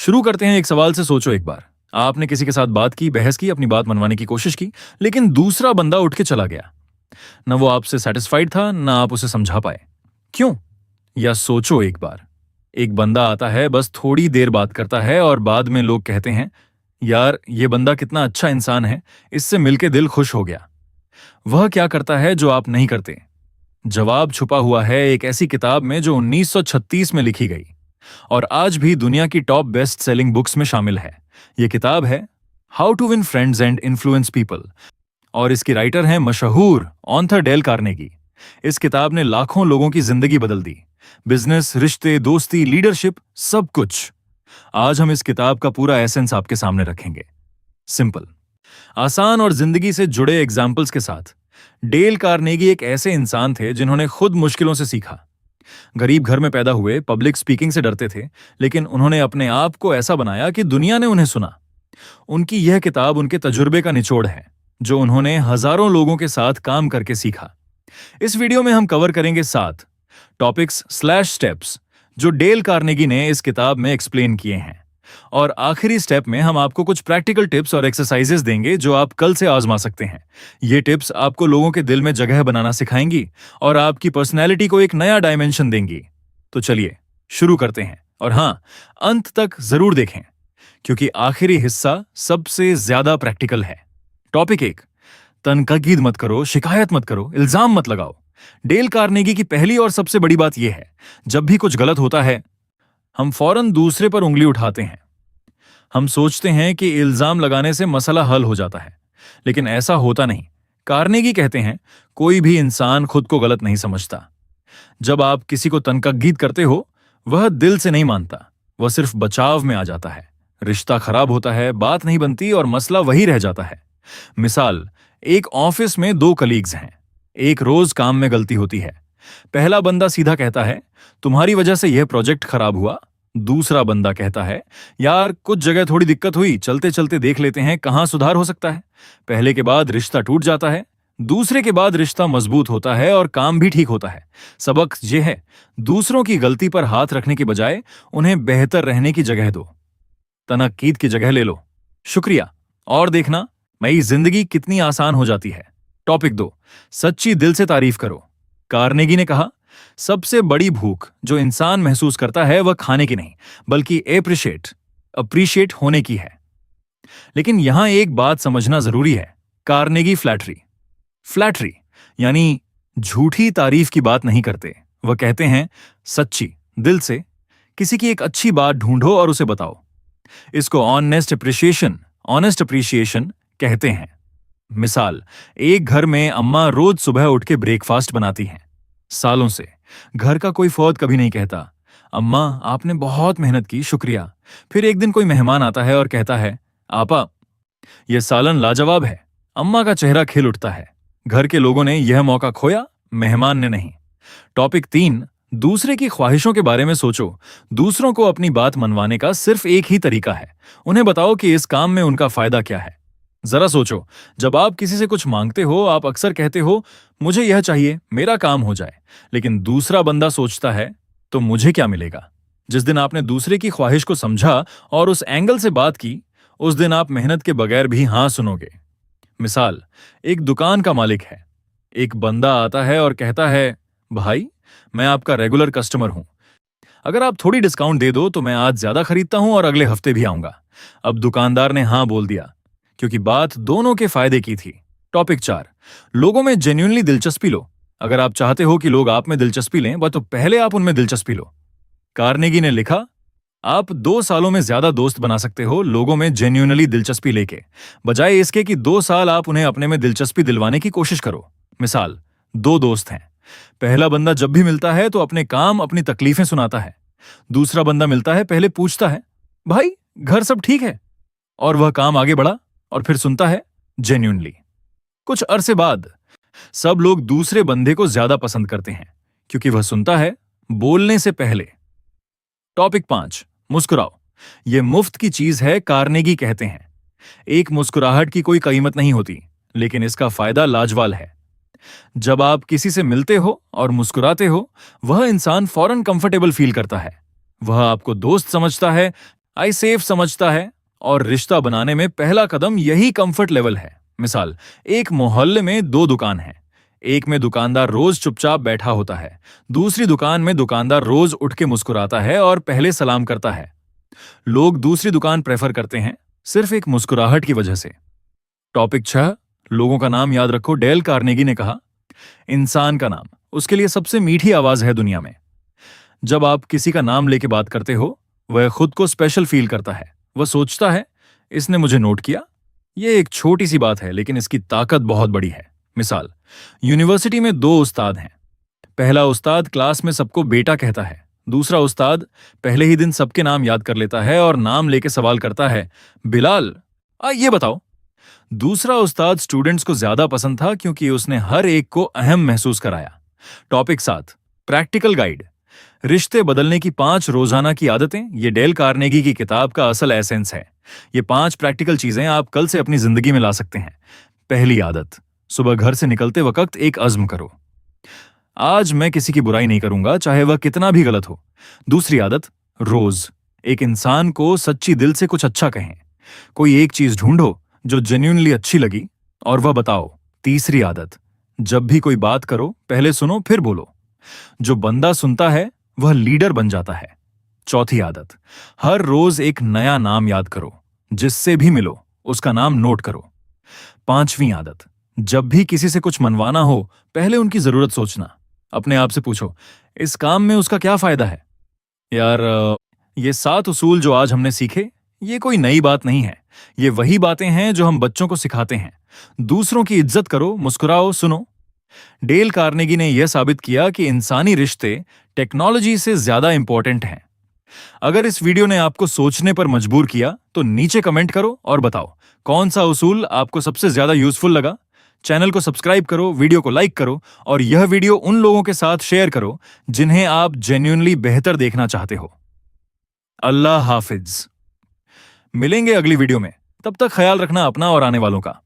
शुरू करते हैं एक सवाल से। सोचो एक बार, आपने किसी के साथ बात की, बहस की, अपनी बात मनवाने की कोशिश की, लेकिन दूसरा बंदा उठ के चला गया। न वो आपसे सेटिस्फाइड था, न आप उसे समझा पाए। क्यों? या सोचो एक बार, एक बंदा आता है, बस थोड़ी देर बात करता है और बाद में लोग कहते हैं, यार ये बंदा कितना अच्छा इंसान है, इससे मिलके दिल खुश हो गया। वह क्या करता है जो आप नहीं करते? जवाब छुपा हुआ है एक ऐसी किताब में जो 1936 में लिखी गई और आज भी दुनिया की टॉप बेस्ट सेलिंग बुक्स में शामिल है। यह किताब है how to win friends and influence people और इसकी राइटर हैं मशहूर ऑथर डेल कार्नेगी। इस किताब ने लाखों लोगों की जिंदगी बदल दी। बिजनेस, रिश्ते, दोस्ती, लीडरशिप, सब कुछ। आज हम इस किताब का पूरा एसेंस आपके सामने रखेंगे। सिंपल, आसान और जिंदगी से जुड़े एग्जाम्पल्स के साथ। डेल कार्नेगी एक ऐसे इंसान थे जिन्होंने खुद मुश्किलों से सीखा। गरीब घर में पैदा हुए, पब्लिक स्पीकिंग से डरते थे, लेकिन उन्होंने अपने आप को ऐसा बनाया कि दुनिया ने उन्हें सुना। उनकी यह किताब उनके तजुर्बे का निचोड़ है, जो उन्होंने हजारों लोगों के साथ काम करके सीखा। इस वीडियो में हम कवर करेंगे 7 टॉपिक्स/स्टेप्स जो डेल कार्नेगी ने इस किताब में एक्सप्लेन किए हैं। और आखिरी स्टेप में हम आपको कुछ प्रैक्टिकल टिप्स और एक्सरसाइजेस देंगे जो आप कल से आजमा सकते हैं। ये टिप्स आपको लोगों के दिल में जगह बनाना सिखाएंगी और आपकी पर्सनैलिटी को एक नया डायमेंशन देंगी। तो चलिए शुरू करते हैं। और हाँ, अंत तक जरूर देखें क्योंकि आखिरी हिस्सा सबसे ज्यादा प्रैक्टिकल है। टॉपिक 1, तनकीद मत करो, शिकायत मत करो, इल्जाम मत लगाओ। डेल कार्नेगी की पहली और सबसे बड़ी बात यह है, जब भी कुछ गलत होता है हम फौरन दूसरे पर उंगली उठाते हैं। हम सोचते हैं कि इल्जाम लगाने से मसला हल हो जाता है, लेकिन ऐसा होता नहीं। कार्नेगी कहते हैं, कोई भी इंसान खुद को गलत नहीं समझता। जब आप किसी को तनकीद करते हो, वह दिल से नहीं मानता, वह सिर्फ बचाव में आ जाता है। रिश्ता खराब होता है, बात नहीं बनती और मसला वही रह जाता है। मिसाल, एक ऑफिस में 2 कलीग्स हैं। एक रोज काम में गलती होती है। पहला बंदा सीधा कहता है, तुम्हारी वजह से यह प्रोजेक्ट खराब हुआ। दूसरा बंदा कहता है, यार कुछ जगह थोड़ी दिक्कत हुई, चलते चलते देख लेते हैं कहां सुधार हो सकता है। पहले के बाद रिश्ता टूट जाता है, दूसरे के बाद रिश्ता मजबूत होता है और काम भी ठीक होता है। सबक यह है, दूसरों की गलती पर हाथ रखने के बजाय उन्हें बेहतर रहने की जगह दो। तनकीद की जगह ले लो, शुक्रिया, और देखना मेरी जिंदगी कितनी आसान हो जाती है। टॉपिक 2, सच्ची दिल से तारीफ करो। कार्नेगी ने कहा, सबसे बड़ी भूख जो इंसान महसूस करता है वह खाने की नहीं, बल्कि अप्रिशिएट होने की है। लेकिन यहां एक बात समझना जरूरी है। कार्नेगी फ्लैटरी यानी झूठी तारीफ की बात नहीं करते। वह कहते हैं, सच्ची दिल से किसी की एक अच्छी बात ढूंढो और उसे बताओ। इसको ऑनेस्ट अप्रिशिएशन कहते हैं। मिसाल, एक घर में अम्मा रोज सुबह उठ के ब्रेकफास्ट बनाती हैं। सालों से घर का कोई फौत कभी नहीं कहता, अम्मा आपने बहुत मेहनत की, शुक्रिया। फिर एक दिन कोई मेहमान आता है और कहता है, आपा यह सालन लाजवाब है। अम्मा का चेहरा खिल उठता है। घर के लोगों ने यह मौका खोया, मेहमान ने नहीं। टॉपिक 3, दूसरे की ख्वाहिशों के बारे में सोचो। दूसरों को अपनी बात मनवाने का सिर्फ एक ही तरीका है, उन्हें बताओ कि इस काम में उनका फायदा क्या है। जरा सोचो, जब आप किसी से कुछ मांगते हो, आप अक्सर कहते हो, मुझे यह चाहिए, मेरा काम हो जाए। लेकिन दूसरा बंदा सोचता है, तो मुझे क्या मिलेगा? जिस दिन आपने दूसरे की ख्वाहिश को समझा और उस एंगल से बात की, उस दिन आप मेहनत के बगैर भी हाँ सुनोगे। मिसाल, एक दुकान का मालिक है। एक बंदा आता है और कहता है, भाई मैं आपका रेगुलर कस्टमर हूं, अगर आप थोड़ी डिस्काउंट दे दो तो मैं आज ज्यादा खरीदता हूं और अगले हफ्ते भी आऊंगा। अब दुकानदार ने हाँ बोल दिया क्योंकि बात दोनों के फायदे की थी। टॉपिक 4, लोगों में जेन्युइनली दिलचस्पी लो। अगर आप चाहते हो कि लोग आप में दिलचस्पी लें, तो पहले आप उनमें दिलचस्पी लो। कार्नेगी ने लिखा, आप 2 सालों में ज्यादा दोस्त बना सकते हो लोगों में जेन्युइनली दिलचस्पी लेके, बजाय इसके कि 2 साल आप उन्हें अपने में दिलचस्पी दिलवाने की कोशिश करो। मिसाल, 2 दोस्त हैं। पहला बंदा जब भी मिलता है तो अपने काम, अपनी तकलीफें सुनाता है। दूसरा बंदा मिलता है, पहले पूछता है, भाई घर सब ठीक है, और वह काम आगे बढ़ा और फिर सुनता है जेन्युइनली। कुछ अरसे बाद सब लोग दूसरे बंदे को ज्यादा पसंद करते हैं क्योंकि वह सुनता है बोलने से पहले। टॉपिक 5, मुस्कुराओ। यह मुफ्त की चीज है। कार्नेगी कहते हैं, एक मुस्कुराहट की कोई कीमत नहीं होती, लेकिन इसका फायदा लाजवाब है। जब आप किसी से मिलते हो और मुस्कुराते हो, वह इंसान फौरन कंफर्टेबल फील करता है। वह आपको दोस्त समझता है, आई सेफ समझता है और रिश्ता बनाने में पहला कदम यही कंफर्ट लेवल है। मिसाल, एक मोहल्ले में दो दुकान हैं। एक में दुकानदार रोज चुपचाप बैठा होता है, दूसरी दुकान में दुकानदार रोज उठ के मुस्कुराता है और पहले सलाम करता है। लोग दूसरी दुकान प्रेफर करते हैं सिर्फ एक मुस्कुराहट की वजह से। टॉपिक 6, लोगों का नाम याद रखो। डेल कार्नेगी ने कहा, इंसान का नाम उसके लिए सबसे मीठी आवाज है दुनिया में। जब आप किसी का नाम लेके बात करते हो, वह खुद को स्पेशल फील करता है। वह सोचता है, इसने मुझे नोट किया। यह एक छोटी सी बात है, लेकिन इसकी ताकत बहुत बड़ी है। मिसाल, यूनिवर्सिटी में दो उस्ताद हैं। पहला उस्ताद क्लास में सबको बेटा कहता है। दूसरा उस्ताद पहले ही दिन सबके नाम याद कर लेता है और नाम लेके सवाल करता है, बिलाल, ये बताओ। दूसरा उस्ताद स्टूडेंट्स को ज्यादा पसंद था क्योंकि उसने हर एक को अहम महसूस कराया। Topic 7, practical guide. रिश्ते बदलने की 5 रोजाना की आदतें। ये डेल कार्नेगी की किताब का असल एसेंस है। ये 5 प्रैक्टिकल चीजें आप कल से अपनी जिंदगी में ला सकते हैं। पहली आदत, सुबह घर से निकलते वक्त एक अज़्म करो, आज मैं किसी की बुराई नहीं करूंगा, चाहे वह कितना भी गलत हो। दूसरी आदत, रोज एक इंसान को सच्ची दिल से कुछ अच्छा कहें। कोई एक चीज ढूंढो जो जेन्युइनली अच्छी लगी और वह बताओ। तीसरी आदत, जब भी कोई बात करो पहले सुनो फिर बोलो। जो बंदा सुनता है वह लीडर बन जाता है। चौथी आदत, हर रोज एक नया नाम याद करो। जिससे भी मिलो उसका नाम नोट करो। पांचवी आदत, जब भी किसी से कुछ मनवाना हो पहले उनकी जरूरत सोचना। अपने आप से पूछो, इस काम में उसका क्या फायदा है। यार, ये 7 उसूल जो आज हमने सीखे, ये कोई नई बात नहीं है। ये वही बातें हैं जो हम बच्चों को सिखाते हैं। दूसरों की इज्जत करो, मुस्कुराओ, सुनो। डेल कार्नेगी ने यह साबित किया कि इंसानी रिश्ते टेक्नोलॉजी से ज्यादा इंपॉर्टेंट हैं। अगर इस वीडियो ने आपको सोचने पर मजबूर किया तो नीचे कमेंट करो और बताओ कौन सा उसूल आपको सबसे ज्यादा यूजफुल लगा। चैनल को सब्सक्राइब करो, वीडियो को लाइक करो और यह वीडियो उन लोगों के साथ शेयर करो जिन्हें आप जेन्युइनली बेहतर देखना चाहते हो। अल्लाह हाफिज। मिलेंगे अगली वीडियो में, तब तक ख्याल रखना अपना और आने वालों का।